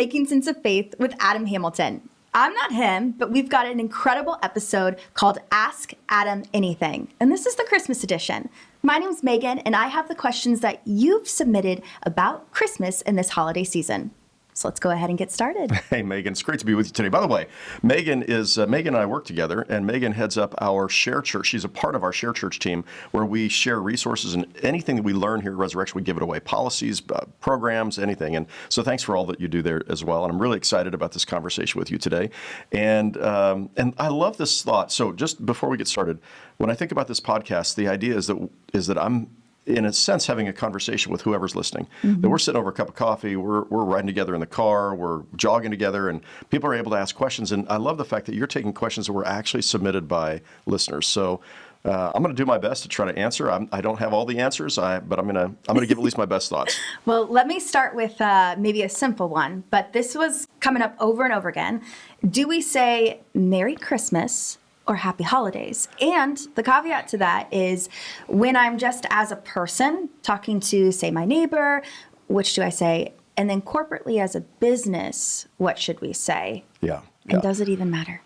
Making Sense of Faith with Adam Hamilton. I'm not him, but we've got an incredible episode called Ask Adam Anything, and this is the Christmas edition. My name's Megan, and I have the questions that you've submitted about Christmas in this holiday season. So let's go ahead and get started. Hey, Megan, it's great to be with you today. By the way, Megan and I work together, and Megan heads up our Share Church. She's a part of our Share Church team, where we share resources, and anything that we learn here at Resurrection, we give it away. Policies, programs, anything. And so thanks for all that you do there as well. And I'm really excited about this conversation with you today. And I love this thought. So just before we get started, when I think about this podcast, the idea is that I'm, in a sense, having a conversation with whoever's listening. Mm-hmm. That we're sitting over a cup of coffee, we're riding together in the car, we're jogging together, and people are able to ask questions. And I love the fact that you're taking questions that were actually submitted by listeners. So I'm going to do my best to try to answer. I don't have all the answers, but I'm going to give at least my best thoughts. Well, let me start with maybe a simple one, but this was coming up over and over again. Do we say Merry Christmas or Happy Holidays? And the caveat to that is, when I'm just as a person talking to, say, my neighbor, which do I say? And then corporately as a business, what should we say? Yeah. And does it even matter?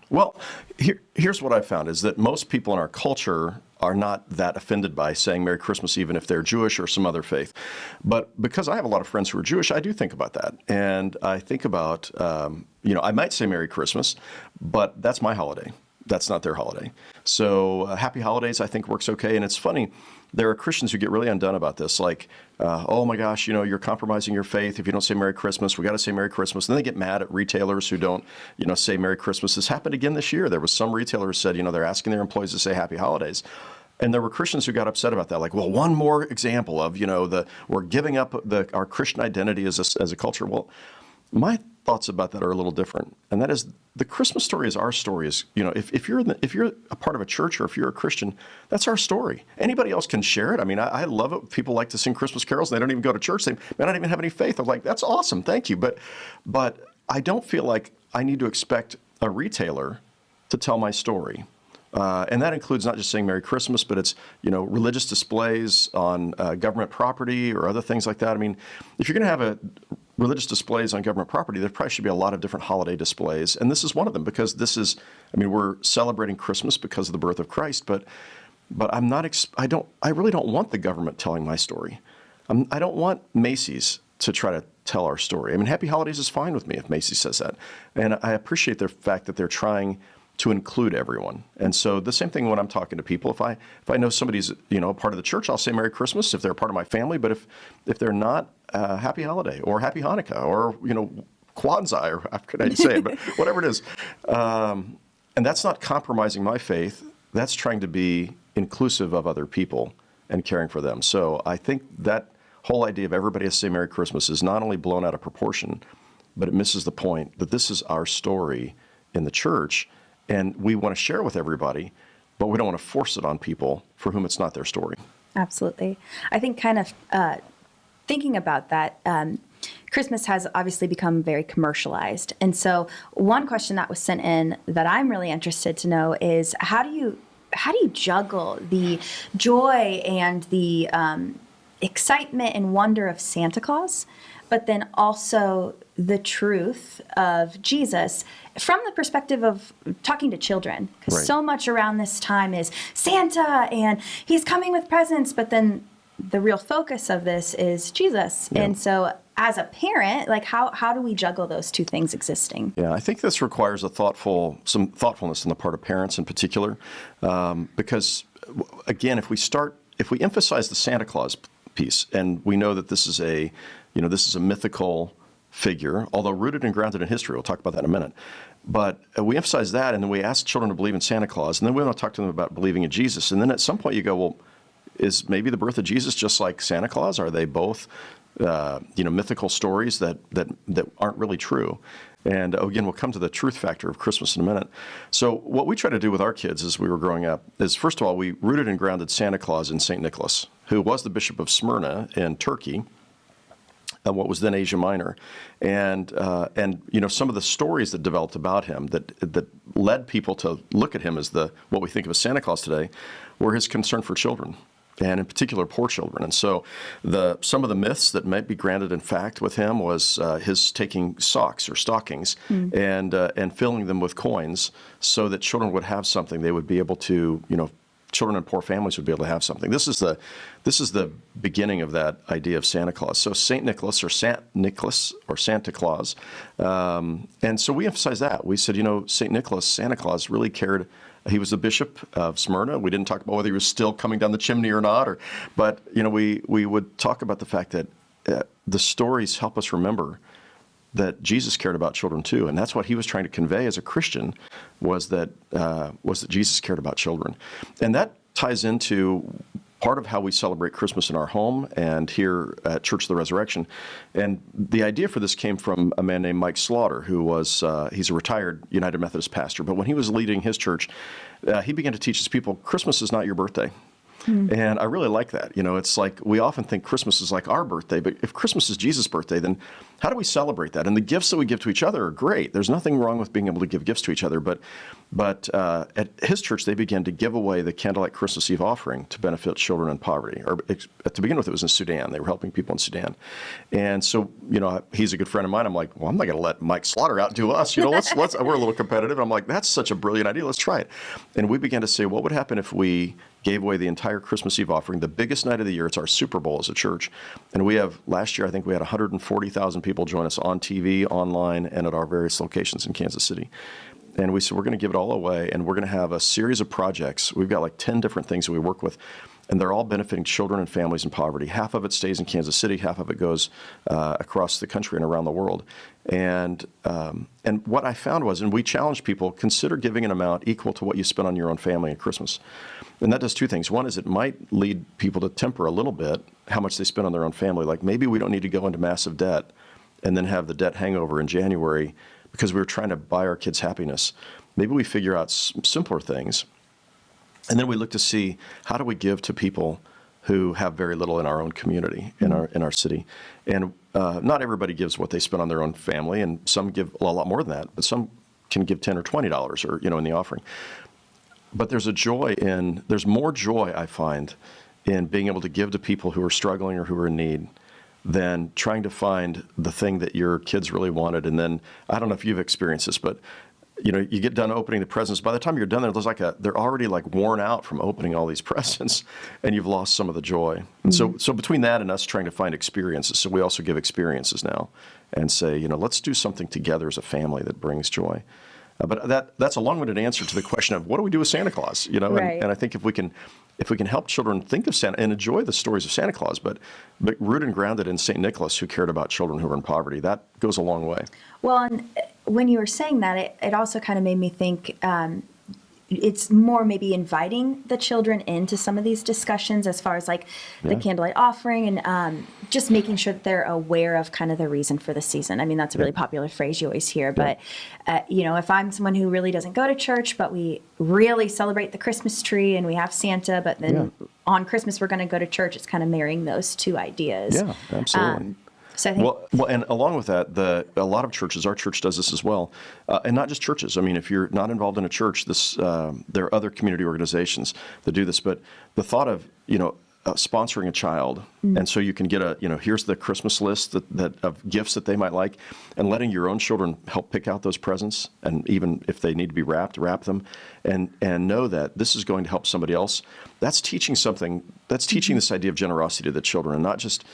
Well, here's what I've found is that most people in our culture are not that offended by saying Merry Christmas, even if they're Jewish or some other faith. But because I have a lot of friends who are Jewish, I do think about that. And I think about, I might say Merry Christmas, but that's my holiday. That's not their holiday. So Happy Holidays, I think, works okay. And it's funny, there are Christians who get really undone about this. Like, oh my gosh, you're compromising your faith if you don't say Merry Christmas. We got to say Merry Christmas. And then they get mad at retailers who don't, say Merry Christmas. This happened again this year. There was some retailer who said, they're asking their employees to say Happy Holidays. And there were Christians who got upset about that. Like, well, one more example of, we're giving up our Christian identity as a culture. Well, my thoughts about that are a little different, and that is, the Christmas story is our story. If you're a part of a church, or if you're a Christian, that's our story. Anybody else can share it. I mean, I love it. People like to sing Christmas carols, and they don't even go to church. They may not even have any faith. I'm like, that's awesome, thank you. But I don't feel like I need to expect a retailer to tell my story. And that includes not just saying Merry Christmas, but it's, religious displays on government property or other things like that. I mean, if you're going to have religious displays on government property, there probably should be a lot of different holiday displays. And this is one of them, because we're celebrating Christmas because of the birth of Christ, but I really don't want the government telling my story. I don't want Macy's to try to tell our story. I mean, Happy Holidays is fine with me if Macy's says that. And I appreciate the fact that they're trying to include everyone. And so the same thing when I'm talking to people, if I know somebody's, a part of the church, I'll say Merry Christmas if they're a part of my family. But if they're not, Happy Holiday or Happy Hanukkah or, Kwanzaa, or how could I say it, but whatever it is. And that's not compromising my faith. That's trying to be inclusive of other people and caring for them. So I think that whole idea of everybody has to say Merry Christmas is not only blown out of proportion, but it misses the point that this is our story in the church. And we want to share with everybody, but we don't want to force it on people for whom it's not their story. Absolutely. I think kind of thinking about that, Christmas has obviously become very commercialized. And so one question that was sent in that I'm really interested to know is, how do you juggle the joy and the excitement and wonder of Santa Claus, but then also the truth of Jesus from the perspective of talking to children? Because so much around this time is Santa and he's coming with presents, but then the real focus of this is Jesus. Yeah. And so as a parent, like how do we juggle those two things existing? Yeah, I think this requires some thoughtfulness on the part of parents in particular, because again, if we emphasize the Santa Claus piece, and we know that this is a mythical figure, although rooted and grounded in history. We'll talk about that in a minute. But we emphasize that, and then we ask children to believe in Santa Claus, and then we want to talk to them about believing in Jesus. And then at some point you go, well, is maybe the birth of Jesus just like Santa Claus? Are they both, mythical stories that aren't really true? And again, we'll come to the truth factor of Christmas in a minute. So what we try to do with our kids as we were growing up is, first of all, we rooted and grounded Santa Claus in St. Nicholas, who was the Bishop of Smyrna in Turkey, what was then Asia Minor, and some of the stories that developed about him that led people to look at him as what we think of as Santa Claus today, were his concern for children. and in particular poor children. And so some of the myths that might be grounded in fact with him was his taking socks or stockings and filling them with coins so that children would have something. They would be able to, children in poor families would be able to have something. This is the beginning of that idea of Santa Claus. So Saint Nicholas or Santa Claus. And so we emphasize that. We said, Saint Nicholas, Santa Claus really cared. He was the bishop of Smyrna. We didn't talk about whether he was still coming down the chimney or not, but we would talk about the fact that the stories help us remember that Jesus cared about children too, and that's what he was trying to convey as a Christian was that Jesus cared about children, and that ties into part of how we celebrate Christmas in our home and here at Church of the Resurrection. And the idea for this came from a man named Mike Slaughter, who was he's a retired United Methodist pastor. But when he was leading his church, he began to teach his people, Christmas is not your birthday. And I really like that. It's like we often think Christmas is like our birthday, but if Christmas is Jesus' birthday, then how do we celebrate that? And the gifts that we give to each other are great. There's nothing wrong with being able to give gifts to each other, but at his church, they began to give away the candlelight Christmas Eve offering to benefit children in poverty. Or to begin with, it was in Sudan. They were helping people in Sudan. And so, he's a good friend of mine. I'm like, well, I'm not going to let Mike Slaughter outdo us. Let's we're a little competitive. I'm like, that's such a brilliant idea. Let's try it. And we began to say, what would happen if we gave away the entire Christmas Eve offering, the biggest night of the year. It's our Super Bowl as a church. And last year, I think we had 140,000 people join us on TV, online, and at our various locations in Kansas City. And we said, we're going to give it all away, and we're going to have a series of projects. We've got like 10 different things that we work with, and they're all benefiting children and families in poverty. Half of it stays in Kansas City, half of it goes across the country and around the world. And what I found was, and we challenged people, consider giving an amount equal to what you spend on your own family at Christmas. And that does two things. One is it might lead people to temper a little bit how much they spend on their own family. Like maybe we don't need to go into massive debt and then have the debt hangover in January because we were trying to buy our kids happiness. Maybe we figure out simpler things. And then we look to see how do we give to people who have very little in our own community, in our city. And not everybody gives what they spend on their own family, and some give a lot more than that, but some can give $10 or $20 or in the offering. But there's more joy, I find, in being able to give to people who are struggling or who are in need than trying to find the thing that your kids really wanted. And then, I don't know if you've experienced this, but you get done opening the presents. By the time you're done, they're already like worn out from opening all these presents, and you've lost some of the joy. And so between that and us trying to find experiences, so we also give experiences now, and say, let's do something together as a family that brings joy. But that's a long-winded answer to the question of what do we do with Santa Claus? Right. And I think if we can help children think of Santa and enjoy the stories of Santa Claus, but rooted and grounded in Saint Nicholas, who cared about children who were in poverty, that goes a long way. Well, and when you were saying that, it also kind of made me think it's more maybe inviting the children into some of these discussions as far as like the candlelight offering and just making sure that they're aware of kind of the reason for the season. I mean, that's a really popular phrase you always hear, but if I'm someone who really doesn't go to church, but we really celebrate the Christmas tree and we have Santa, but then on Christmas we're going to go to church, it's kind of marrying those two ideas. Yeah, absolutely. So I think, well, and along with that, a lot of churches, our church does this as well, and not just churches. I mean, if you're not involved in a church, there are other community organizations that do this. But the thought of sponsoring a child, and so you can get here's the Christmas list of gifts that they might like, and letting your own children help pick out those presents, and even if they need to be wrapped, wrap them, and know that this is going to help somebody else. That's teaching something. That's teaching this idea of generosity to the children, and not just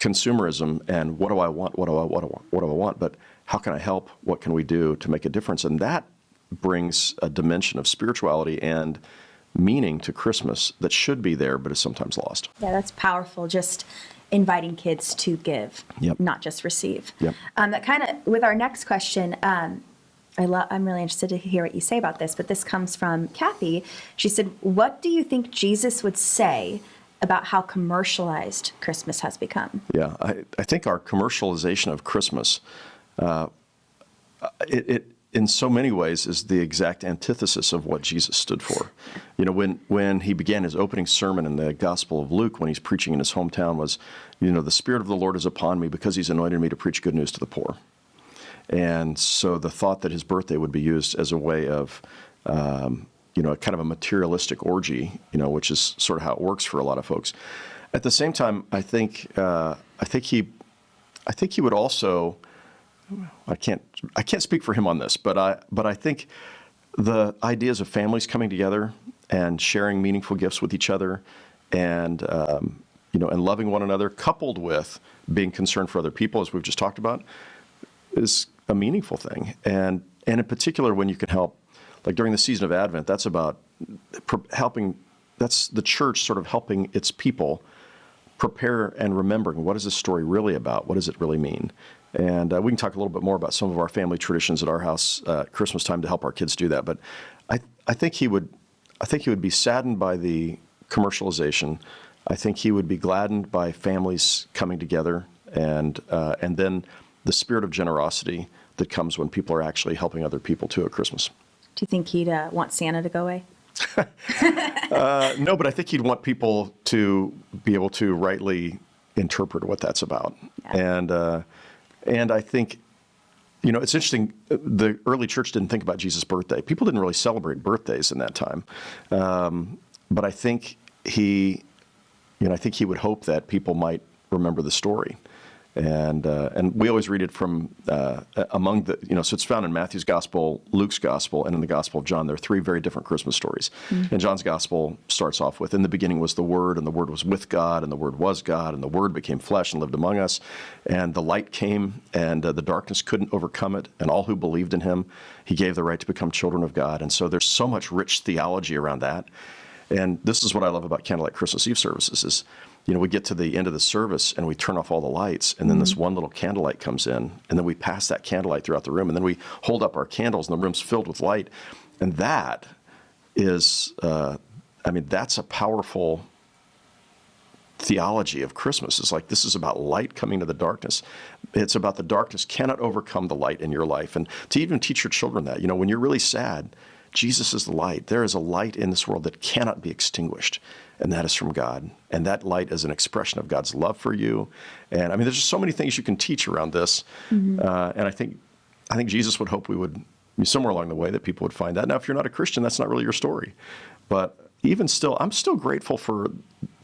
consumerism and what do I want, but how can I help? What can we do to make a difference? And that brings a dimension of spirituality and meaning to Christmas that should be there, but is sometimes lost. Yeah, that's powerful. Just inviting kids to give, not just receive. Yep. That kind of, with our next question, I'm really interested to hear what you say about this, but this comes from Kathy. She said, what do you think Jesus would say about how commercialized Christmas has become? Yeah, I think our commercialization of Christmas, it in so many ways is the exact antithesis of what Jesus stood for. When he began his opening sermon in the Gospel of Luke, when he's preaching in his hometown, was, the Spirit of the Lord is upon me because he's anointed me to preach good news to the poor. And so the thought that his birthday would be used as a way of a kind of a materialistic orgy, which is sort of how it works for a lot of folks. At the same time, I think he would also. I can't speak for him on this, but I think the ideas of families coming together and sharing meaningful gifts with each other, and and loving one another, coupled with being concerned for other people, as we've just talked about, is a meaningful thing. And in particular, when you can help, like during the season of Advent, that's about helping. That's the church sort of helping its people prepare and remembering, what is this story really about? What does it really mean? And we can talk a little bit more about some of our family traditions at our house at Christmas time to help our kids do that. But I think he would be saddened by the commercialization. I think he would be gladdened by families coming together, and then the spirit of generosity that comes when people are actually helping other people too at Christmas. Do you think he'd want Santa to go away? No, but I think he'd want people to be able to rightly interpret what that's about. Yeah. And I think, it's interesting, the early church didn't think about Jesus' birthday. People didn't really celebrate birthdays in that time. But I think he would hope that people might remember the story. And we always read it from among the, so it's found in Matthew's gospel, Luke's gospel, and in the gospel of John. There are three very different Christmas stories. Mm-hmm. And John's gospel starts off with, in the beginning was the Word, and the Word was with God, and the Word was God, and the Word became flesh and lived among us. And the light came, and the darkness couldn't overcome it. And all who believed in him, he gave the right to become children of God. And so there's so much rich theology around that. And this is what I love about Candlelight Christmas Eve services is, we get to the end of the service and we turn off all the lights, and then this one little candlelight comes in, and then we pass that candlelight throughout the room, and then we hold up our candles, and the room's filled with light. And that is, that's a powerful theology of Christmas. It's like, this is about light coming to the darkness. It's about the darkness cannot overcome the light in your life. And to even teach your children that, when you're really sad, Jesus is the light. There is a light in this world that cannot be extinguished, and that is from God. And that light is an expression of God's love for you. And there's just so many things you can teach around this. Mm-hmm. And I think Jesus would hope we would, somewhere along the way, that people would find that. Now, if you're not a Christian, that's not really your story. But even still, I'm still grateful for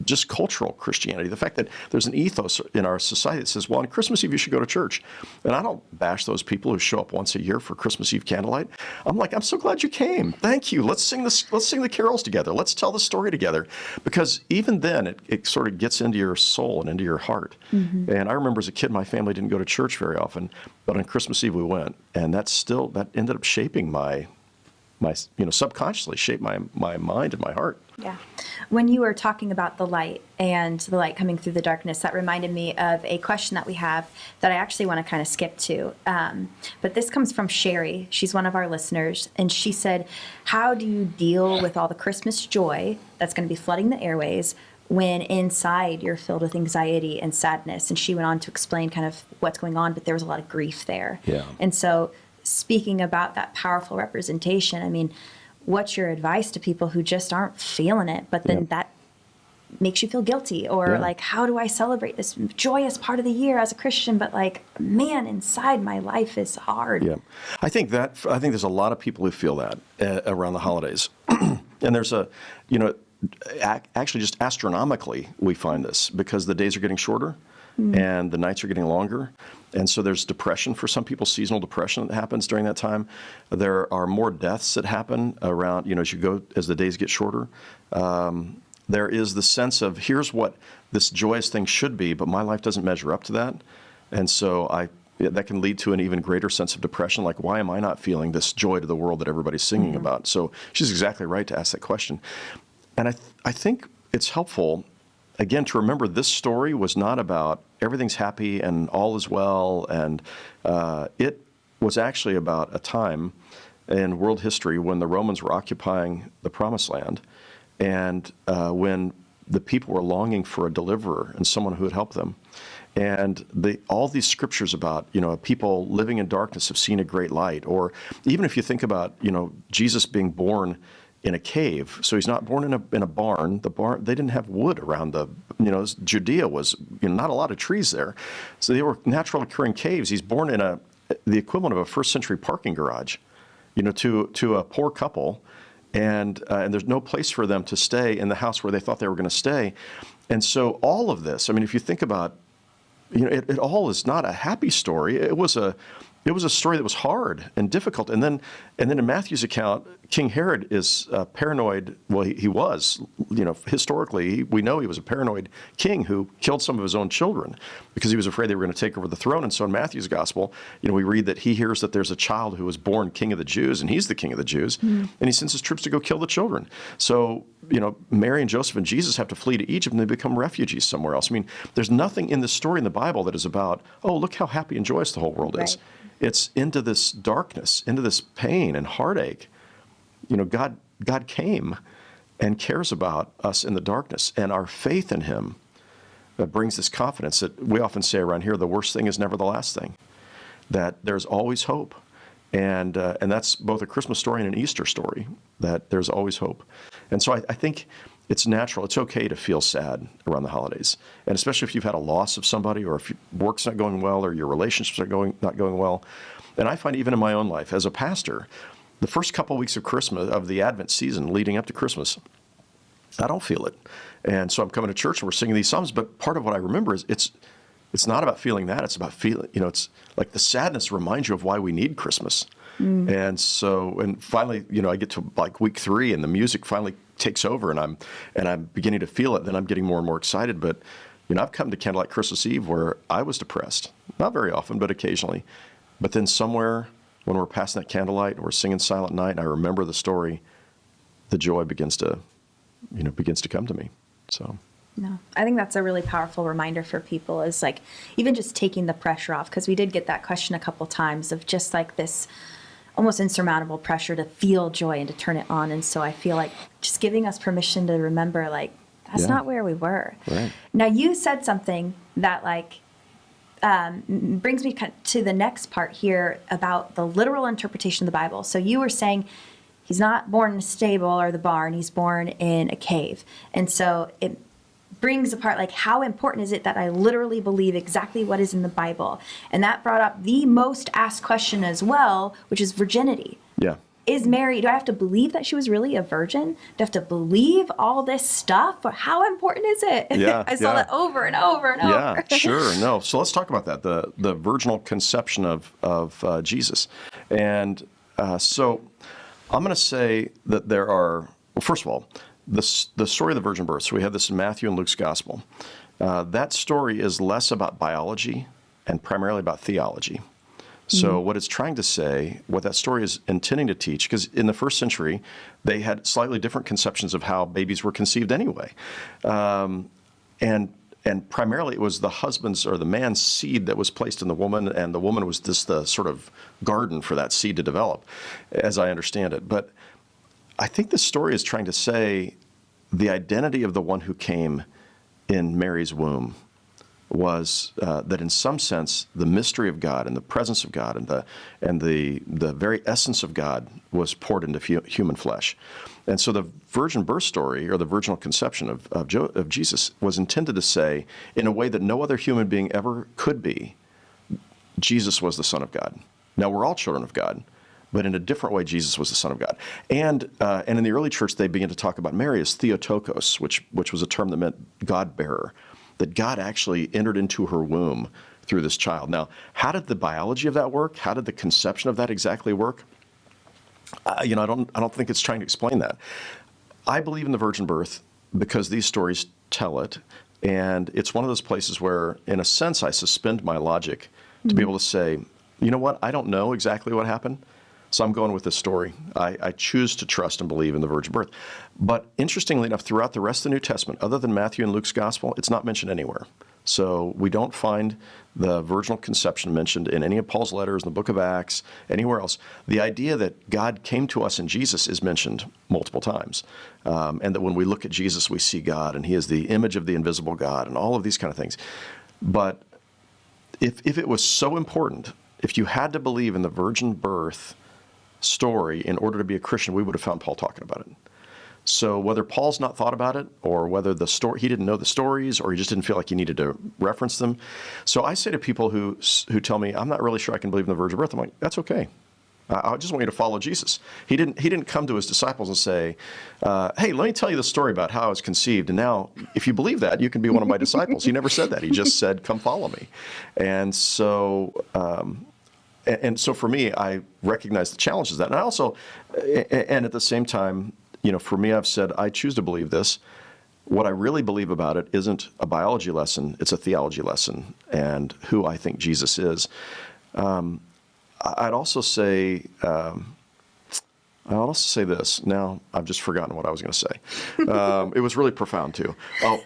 just cultural Christianity. The fact that there's an ethos in our society that says, well, on Christmas Eve, you should go to church. And I don't bash those people who show up once a year for Christmas Eve candlelight. I'm like, I'm so glad you came. Thank you. Let's sing the carols together. Let's tell the story together. Because even then, it sort of gets into your soul and into your heart. Mm-hmm. And I remember as a kid, my family didn't go to church very often. But on Christmas Eve, we went. And that ended up shaping my subconsciously shaped my mind and my heart. Yeah. When you were talking about the light and the light coming through the darkness, that reminded me of a question that we have that I actually want to kind of skip to. But this comes from Sherry. She's one of our listeners. And she said, how do you deal with all the Christmas joy that's going to be flooding the airways when inside you're filled with anxiety and sadness? And she went on to explain kind of what's going on, but there was a lot of grief there. Yeah. And so speaking about that powerful representation, what's your advice to people who just aren't feeling it, but then that makes you feel guilty? Or like, how do I celebrate this joyous part of the year as a Christian, but man, inside my life is hard? Yeah, I think there's a lot of people who feel that around the holidays. And there's actually just astronomically, we find this because the days are getting shorter. And the nights are getting longer. And so there's depression for some people, seasonal depression that happens during that time. There are more deaths that happen around, as the days get shorter. There is the sense of, here's what this joyous thing should be, but my life doesn't measure up to that. And so that can lead to an even greater sense of depression. Like, why am I not feeling this joy to the world that everybody's singing about? So she's exactly right to ask that question. And I think it's helpful, again, to remember this story was not about everything's happy and all is well. And it was actually about a time in world history when the Romans were occupying the Promised Land, and when the people were longing for a deliverer and someone who would help them. And all these scriptures about, people living in darkness have seen a great light. Or even if you think about, Jesus being born in a cave. So he's not born in a barn. The barn, they didn't have wood around Judea was, not a lot of trees there. So they were naturally occurring caves. He's born in the equivalent of a first century parking garage, to a poor couple. and there's no place for them to stay in the house where they thought they were going to stay. And so all of this, I mean, if you think about, it all is not a happy story. It was a story that was hard and difficult. And then in Matthew's account, King Herod is paranoid. Well, he was, historically, we know he was a paranoid king who killed some of his own children because he was afraid they were going to take over the throne. And so in Matthew's gospel, we read that he hears that there's a child who was born king of the Jews, and he's the king of the Jews, and he sends his troops to go kill the children. So, Mary and Joseph and Jesus have to flee to Egypt, and they become refugees somewhere else. I mean, there's nothing in this story in the Bible that is about, oh, look how happy and joyous the whole world is. It's into this darkness, into this pain and heartache. God came and cares about us in the darkness, and our faith in him brings this confidence that we often say around here, the worst thing is never the last thing, that there's always hope. And that's both a Christmas story and an Easter story, that there's always hope. And so I think it's natural. It's okay to feel sad around the holidays. And especially if you've had a loss of somebody, or if work's not going well, or your relationships are not going well. And I find even in my own life as a pastor, the first couple of weeks of Christmas, of the Advent season leading up to Christmas, I don't feel it. And so I'm coming to church and we're singing these psalms, but part of what I remember is it's not about feeling that. It's about feeling, it's like the sadness reminds you of why we need Christmas. And so, and finally, I get to like week 3 and the music finally takes over and I'm beginning to feel it. Then I'm getting more and more excited. But, I've come to Candlelight Christmas Eve where I was depressed, not very often, but occasionally. But then somewhere when we're passing that candlelight and we're singing Silent Night and I remember the story, the joy begins to come to me. So. No, I think that's a really powerful reminder for people, is like even just taking the pressure off, because we did get that question a couple times of just like this almost insurmountable pressure to feel joy and to turn it on. And so I feel like just giving us permission to remember, like, that's not where we were. Right. Now you said something that brings me to the next part here about the literal interpretation of the Bible. So you were saying he's not born in a stable or the barn, he's born in a cave. And so it brings apart, like, how important is it that I literally believe exactly what is in the Bible? And that brought up the most asked question as well, which is virginity. Yeah. Is Mary, do I have to believe that she was really a virgin? Do I have to believe all this stuff? Or how important is it? Yeah, I saw that over and over and over. Yeah, sure. No. So let's talk about that, the virginal conception of Jesus. And so I'm going to say that there are, well, first of all, the story of the virgin birth. So we have this in Matthew and Luke's gospel. That story is less about biology and primarily about theology. So what it's trying to say, what that story is intending to teach, because in the first century, they had slightly different conceptions of how babies were conceived anyway. And primarily it was the husband's or the man's seed that was placed in the woman, and the woman was just the sort of garden for that seed to develop, as I understand it. But I think the story is trying to say the identity of the one who came in Mary's womb was that in some sense the mystery of God and the presence of God and the very essence of God was poured into human flesh. And so the virgin birth story, or the virginal conception of Jesus, was intended to say, in a way that no other human being ever could be, Jesus was the Son of God. Now, we're all children of God, but in a different way, Jesus was the Son of God. And in the early church, they began to talk about Mary as Theotokos, which was a term that meant God-bearer, that God actually entered into her womb through this child. Now, how did the biology of that work? How did the conception of that exactly work? I don't think it's trying to explain that. I believe in the virgin birth because these stories tell it, and it's one of those places where, in a sense, I suspend my logic to be able to say, you know what, I don't know exactly what happened, so I'm going with this story. I choose to trust and believe in the virgin birth. But interestingly enough, throughout the rest of the New Testament, other than Matthew and Luke's gospel, it's not mentioned anywhere. So we don't find the virginal conception mentioned in any of Paul's letters, in the book of Acts, anywhere else. The idea that God came to us in Jesus is mentioned multiple times. And that when we look at Jesus, we see God, and he is the image of the invisible God, and all of these kind of things. But if it was so important, if you had to believe in the virgin birth story in order to be a Christian, we would have found Paul talking about it. So whether Paul's not thought about it, or whether he didn't know the stories, or he just didn't feel like he needed to reference them. So I say to people who tell me, I'm not really sure I can believe in the virgin birth, I'm like, that's okay. I just want you to follow Jesus. He didn't come to his disciples and say, hey, let me tell you the story about how I was conceived. And now, if you believe that, you can be one of my disciples. He never said that. He just said, come follow me. And so, for me, I recognize the challenges of that. And I also, and at the same time, for me, I've said, I choose to believe this. What I really believe about it isn't a biology lesson, it's a theology lesson, and who I think Jesus is. I'd also say this. Now I've just forgotten what I was going to say. It was really profound too. Oh,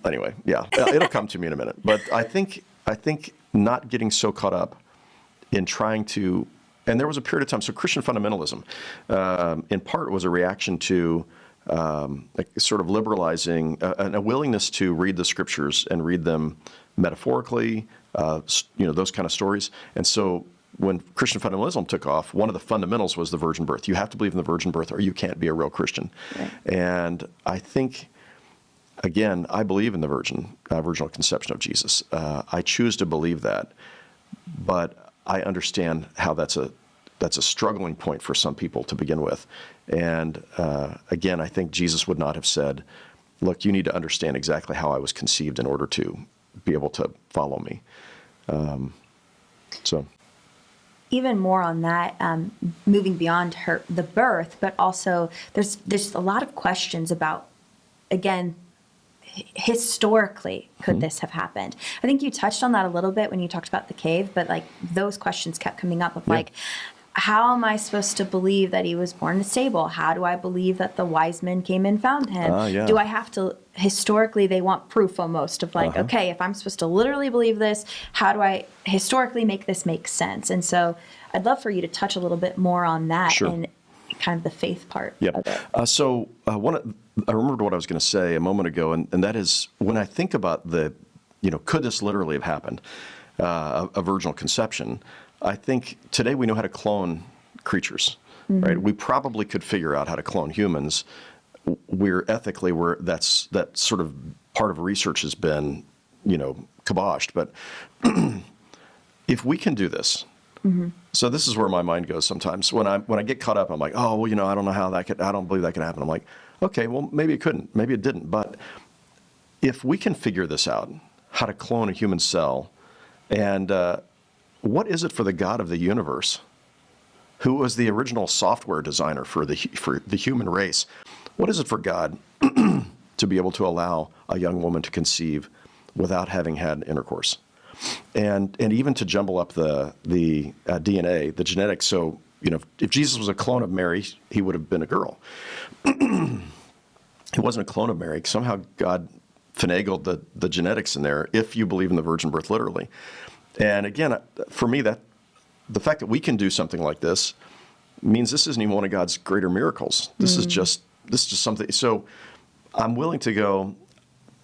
anyway, yeah, it'll come to me in a minute. But I think not getting so caught up in trying to, and there was a period of time. So Christian fundamentalism, in part, was a reaction to sort of liberalizing and a willingness to read the scriptures and read them metaphorically, those kind of stories. And so when Christian fundamentalism took off, one of the fundamentals was the virgin birth. You have to believe in the virgin birth or you can't be a real Christian. Right. And I think, again, I believe in the virginal conception of Jesus. I choose to believe that, but I understand how that's a struggling point for some people to begin with. And again, I think Jesus would not have said, look, you need to understand exactly how I was conceived in order to be able to follow me. Even more on that, moving beyond the birth, but also there's a lot of questions about, again, historically, could this have happened? I think you touched on that a little bit when you talked about the cave, but like those questions kept coming up of like, how am I supposed to believe that he was born in a stable? How do I believe that the wise men came and found him? Do I have to, historically, they want proof almost of like, okay, if I'm supposed to literally believe this, how do I historically make this make sense? And so I'd love for you to touch a little bit more on that and kind of the faith part of it. I remembered what I was going to say a moment ago, and that is when I think about could this literally have happened, a virginal conception, I think today we know how to clone creatures, right? We probably could figure out how to clone humans. That's that sort of part of research has been, kiboshed. But if we can do this, so this is where my mind goes sometimes. When I get caught up, I'm like, oh, well, I don't know how I don't believe that could happen. I'm like, okay, well, maybe it couldn't, maybe it didn't. But if we can figure this out, how to clone a human cell, and what is it for the God of the universe, who was the original software designer for the human race? What is it for God to be able to allow a young woman to conceive without having had intercourse, and even to jumble up the DNA, the genetics? So if Jesus was a clone of Mary, he would have been a girl. He wasn't a clone of Mary. Somehow God finagled the genetics in there, if you believe in the virgin birth literally. And again, for me, that the fact that we can do something like this means this isn't even one of God's greater miracles. This is just something. So I'm willing to go,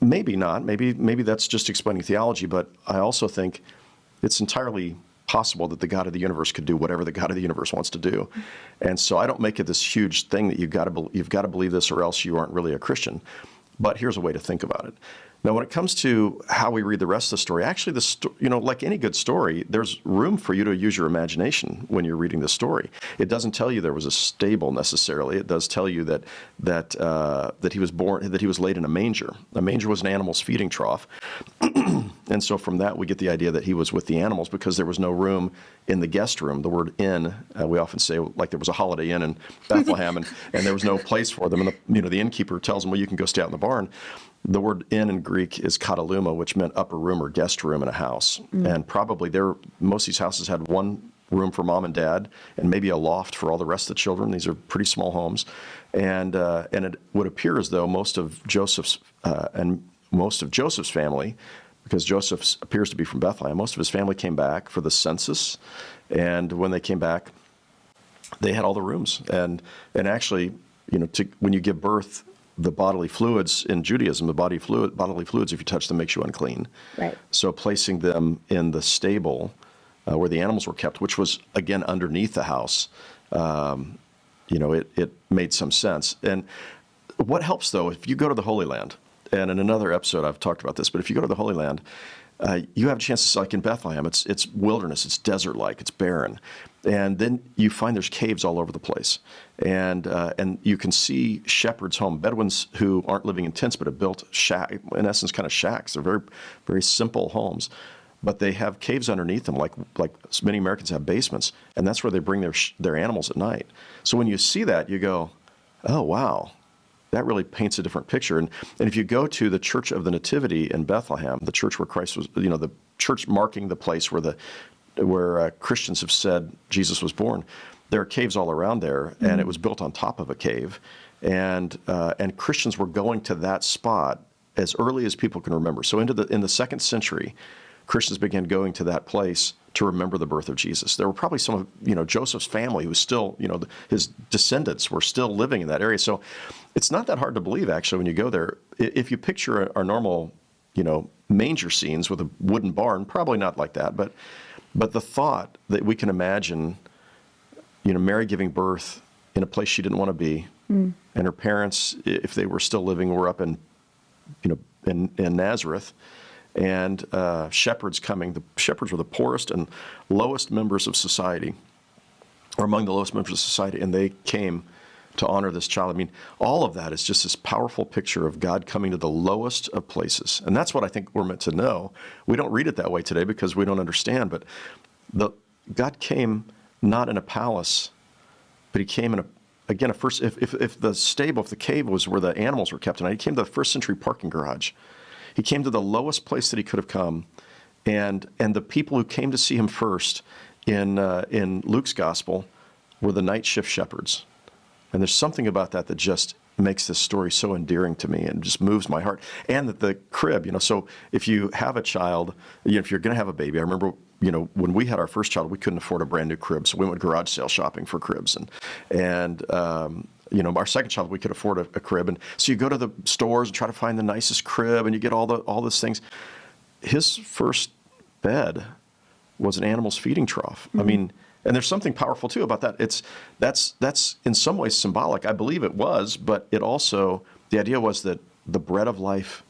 maybe not. Maybe that's just explaining theology. But I also think it's entirely possible that the God of the universe could do whatever the God of the universe wants to do. And so I don't make it this huge thing that you've got to believe this or else you aren't really a Christian. But here's a way to think about it. Now, when it comes to how we read the rest of the story, actually, like any good story, there's room for you to use your imagination when you're reading the story. It doesn't tell you there was a stable necessarily. It does tell you that he was born, that he was laid in a manger. A manger was an animal's feeding trough, and so from that we get the idea that he was with the animals because there was no room in the guest room. The word inn, we often say, like there was a Holiday Inn in Bethlehem, and there was no place for them. And the innkeeper tells them, well, you can go stay out in the barn. The word inn in Greek is kataluma, which meant upper room or guest room in a house. And probably most of these houses had one room for mom and dad and maybe a loft for all the rest of the children. These are pretty small homes. And it would appear as though most of Joseph's family, because Joseph appears to be from Bethlehem, most of his family came back for the census. And when they came back, they had all the rooms. And actually, when you give birth, the bodily fluids in Judaism, bodily fluids, if you touch them, makes you unclean. Right. So placing them in the stable where the animals were kept, which was, again, underneath the house, it made some sense. And what helps, though, if you go to the Holy Land, and in another episode I've talked about this, but if you go to the Holy Land, you have a chance, like in Bethlehem, it's wilderness, it's desert-like, it's barren. And then you find there's caves all over the place. And you can see shepherds' home, Bedouins who aren't living in tents but have built, in essence, kind of shacks. They're very, very simple homes. But they have caves underneath them, like many Americans have basements, and that's where they bring their animals at night. So when you see that, you go, oh, wow, that really paints a different picture. And if you go to the Church of the Nativity in Bethlehem, the church where Christ was, the church marking the place where Christians have said Jesus was born, there are caves all around there, and it was built on top of a cave. And Christians were going to that spot as early as people can remember. So in the 2nd century, Christians began going to that place to remember the birth of Jesus. There were probably some of Joseph's family who was still, his descendants were still living in that area. So it's not that hard to believe, actually, when you go there. If you picture our normal, manger scenes with a wooden barn, probably not like that, but the thought that we can imagine, Mary giving birth in a place she didn't want to be, and her parents, if they were still living, were up in Nazareth. And shepherds coming. The shepherds were the poorest and lowest members of society, or among the lowest members of society, and they came to honor this child. I mean, all of that is just this powerful picture of God coming to the lowest of places. And that's what I think we're meant to know. We don't read it that way today because we don't understand, but God came not in a palace, but he came in a first, if the stable, if the cave was where the animals were kept, and he came to the first century parking garage. He came to the lowest place that he could have come, and the people who came to see him first in Luke's gospel were the night shift shepherds. And there's something about that just makes this story so endearing to me and just moves my heart. And that the crib, so if you have a child, if you're going to have a baby, I remember, when we had our first child, we couldn't afford a brand new crib, so we went garage sale shopping for cribs, and our second child, we could afford a crib. And so you go to the stores and try to find the nicest crib, and you get all these things. His first bed was an animal's feeding trough. Mm-hmm. I mean, and there's something powerful too about that. That's in some ways symbolic. I believe it was, but it also, the idea was that the bread of life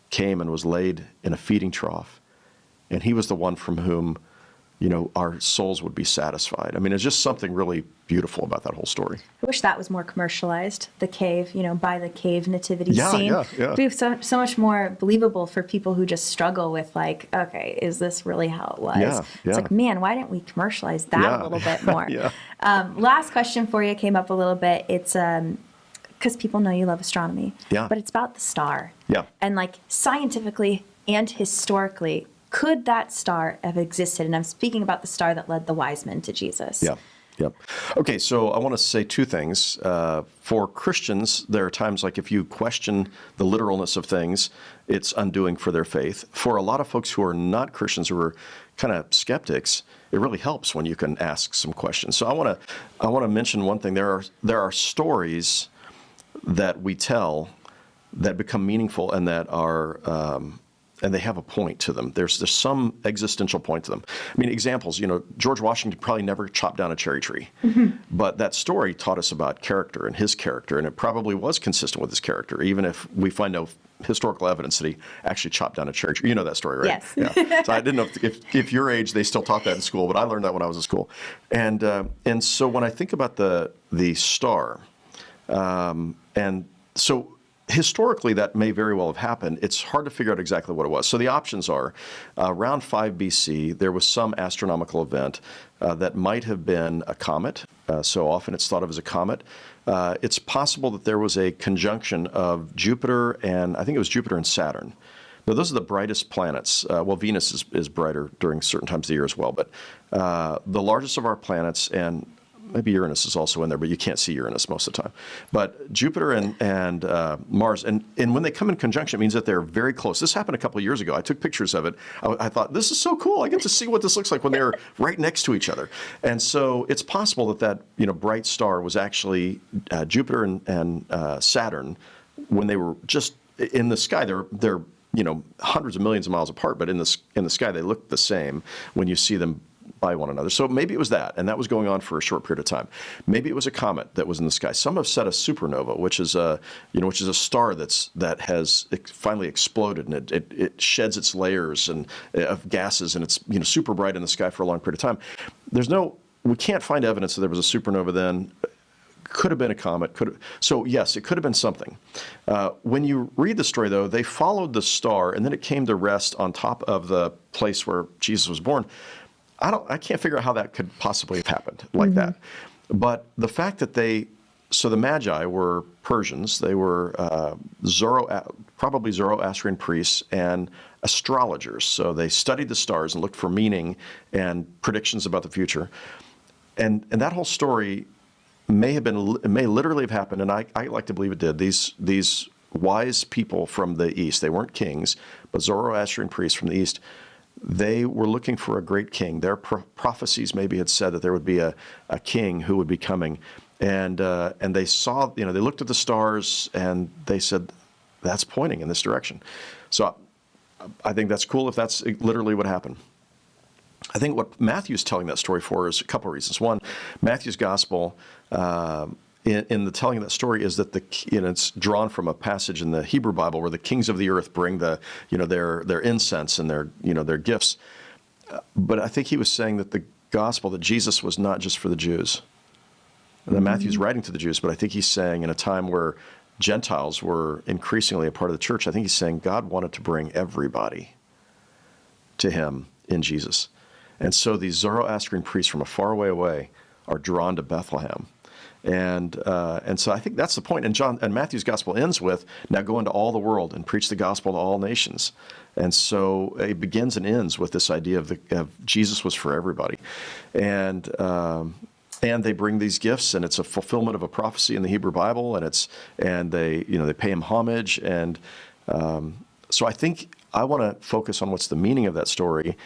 came and was laid in a feeding trough. And he was the one from whom, our souls would be satisfied. I mean, it's just something really beautiful about that whole story. I wish that was more commercialized, the cave, by the cave nativity scene. Yeah. It'd be so much more believable for people who just struggle with okay, is this really how it was? Yeah. It's like, man, why didn't we commercialize that a little bit more? Yeah. Last question for you came up a little bit. It's because people know you love astronomy. Yeah. But it's about the star. Yeah. And scientifically and historically, could that star have existed? And I'm speaking about the star that led the wise men to Jesus. Yeah. Okay, so I want to say two things. For Christians, there are times like if you question the literalness of things, it's undoing for their faith. For a lot of folks who are not Christians, who are kind of skeptics, it really helps when you can ask some questions. So I want to mention one thing. There are stories that we tell that become meaningful and that are and they have a point to them. There's some existential point to them. I mean, examples, George Washington probably never chopped down a cherry tree, but that story taught us about character and his character, and it probably was consistent with his character, even if we find no historical evidence that he actually chopped down a cherry tree. You know that story, right? Yes. Yeah. So I didn't know if your age, they still taught that in school, but I learned that when I was in school. And so when I think about the star, and so historically, that may very well have happened. It's hard to figure out exactly what it was. So the options are, around 5 BC, there was some astronomical event that might have been a comet. So often it's thought of as a comet. It's possible that there was a conjunction of Jupiter and, I think it was Jupiter and Saturn. Now, those are the brightest planets. Well, Venus is brighter during certain times of the year as well. But the largest of our planets, and maybe Uranus is also in there, but you can't see Uranus most of the time. But Jupiter and Mars, and when they come in conjunction, it means that they're very close. This happened a couple of years ago. I took pictures of it. I thought, this is so cool. I get to see what this looks like when they're right next to each other. And so it's possible that bright star was actually Jupiter and Saturn when they were just in the sky. They're hundreds of millions of miles apart, but in the sky they look the same when you see them by one another. So maybe it was that, and that was going on for a short period of time. Maybe it was a comet that was in the sky. Some have said a supernova, which is a star that has finally exploded, and it sheds its layers and of gases, and it's super bright in the sky for a long period of time. We can't find evidence that there was a supernova then. Could have been a comet. So yes, it could have been something. When you read the story, though, they followed the star, and then it came to rest on top of the place where Jesus was born. I can't figure out how that could possibly have happened like that. But the fact that the Magi were Persians. They were probably Zoroastrian priests and astrologers. So they studied the stars and looked for meaning and predictions about the future. And that whole story may literally have happened, and I like to believe it did. These wise people from the East, they weren't kings, but Zoroastrian priests from the East, they were looking for a great king. Their prophecies maybe had said that there would be a king who would be coming, and they saw, they looked at the stars and they said, that's pointing in this direction. So I think that's cool if that's literally what happened. I think what Matthew's telling that story for is a couple of reasons. One, Matthew's gospel, in the telling of that story, is that it's drawn from a passage in the Hebrew Bible where the kings of the earth bring their incense and their gifts. But I think he was saying that the gospel, that Jesus was not just for the Jews. And that Matthew's writing to the Jews, but I think he's saying in a time where Gentiles were increasingly a part of the church, I think he's saying God wanted to bring everybody to him in Jesus. And so these Zoroastrian priests from a far away are drawn to Bethlehem. And so I think that's the point. And Matthew's gospel ends with, now go into all the world and preach the gospel to all nations. And so it begins and ends with this idea of Jesus was for everybody. And they bring these gifts, and it's a fulfillment of a prophecy in the Hebrew Bible, and they pay him homage. And so I think I want to focus on what's the meaning of that story.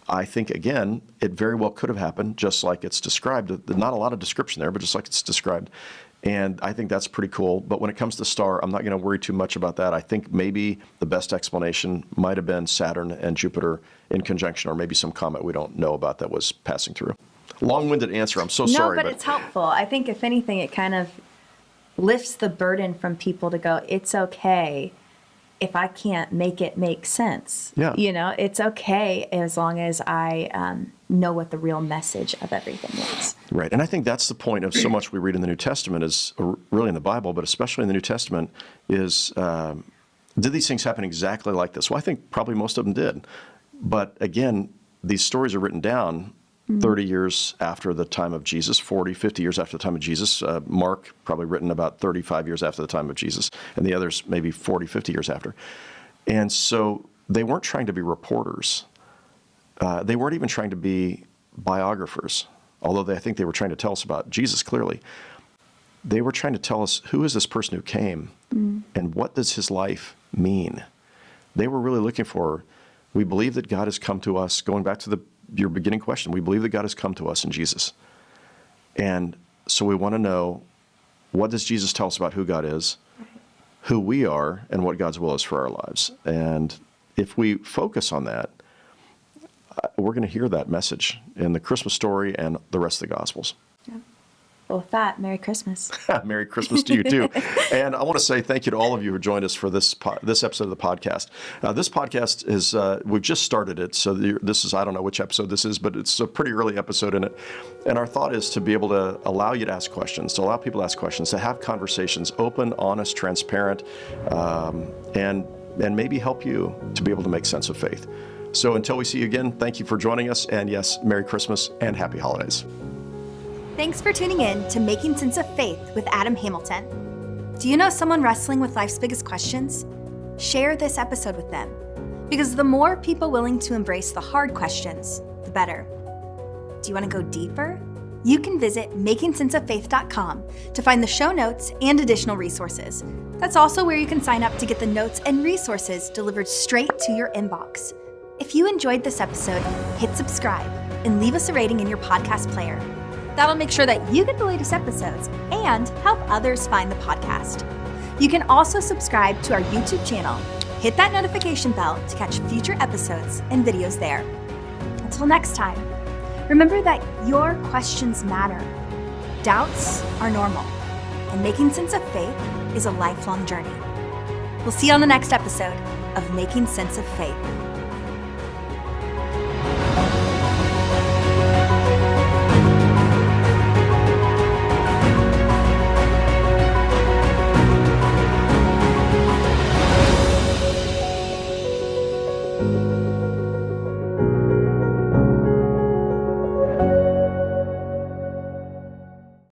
I think, again, it very well could have happened just like it's described. Not a lot of description there, but just like it's described. And I think that's pretty cool. But when it comes to star, I'm not going to worry too much about that. I think maybe the best explanation might have been Saturn and Jupiter in conjunction, or maybe some comet we don't know about that was passing through. Long-winded answer. I'm so sorry. No, but it's helpful. I think, if anything, it kind of lifts the burden from people to go, it's okay if I can't make it make sense. Yeah. It's okay as long as I know what the real message of everything is. Right. And I think that's the point of so much we read in the New Testament, is really in the Bible, but especially in the New Testament, is did these things happen exactly like this? Well, I think probably most of them did. But again, these stories are written down 30 years after the time of Jesus, 40, 50 years after the time of Jesus. Mark probably written about 35 years after the time of Jesus, and the others maybe 40, 50 years after. And so they weren't trying to be reporters. They weren't even trying to be biographers, although I think they were trying to tell us about Jesus clearly. They were trying to tell us, who is this person who came, and what does his life mean? They were really looking for, we believe that God has come to us, going back to your beginning question, we believe that God has come to us in Jesus. And so we want to know, what does Jesus tell us about who God is, who we are, and what God's will is for our lives? And if we focus on that, we're going to hear that message in the Christmas story and the rest of the Gospels. Yeah. Well, with that, Merry Christmas. Merry Christmas to you, too. And I want to say thank you to all of you who joined us for this episode of the podcast. This podcast is, we've just started it, so this is, I don't know which episode this is, but it's a pretty early episode in it. And our thought is to be able to allow you to ask questions, to allow people to ask questions, to have conversations, open, honest, transparent, and maybe help you to be able to make sense of faith. So until we see you again, thank you for joining us, and yes, Merry Christmas and Happy Holidays. Thanks for tuning in to Making Sense of Faith with Adam Hamilton. Do you know someone wrestling with life's biggest questions? Share this episode with them, because the more people willing to embrace the hard questions, the better. Do you want to go deeper? You can visit makingsenseoffaith.com to find the show notes and additional resources. That's also where you can sign up to get the notes and resources delivered straight to your inbox. If you enjoyed this episode, hit subscribe and leave us a rating in your podcast player. That'll make sure that you get the latest episodes and help others find the podcast. You can also subscribe to our YouTube channel. Hit that notification bell to catch future episodes and videos there. Until next time, Remember that your questions matter. Doubts are normal, and making sense of faith is a lifelong journey. We'll see you on the next episode of Making Sense of Faith.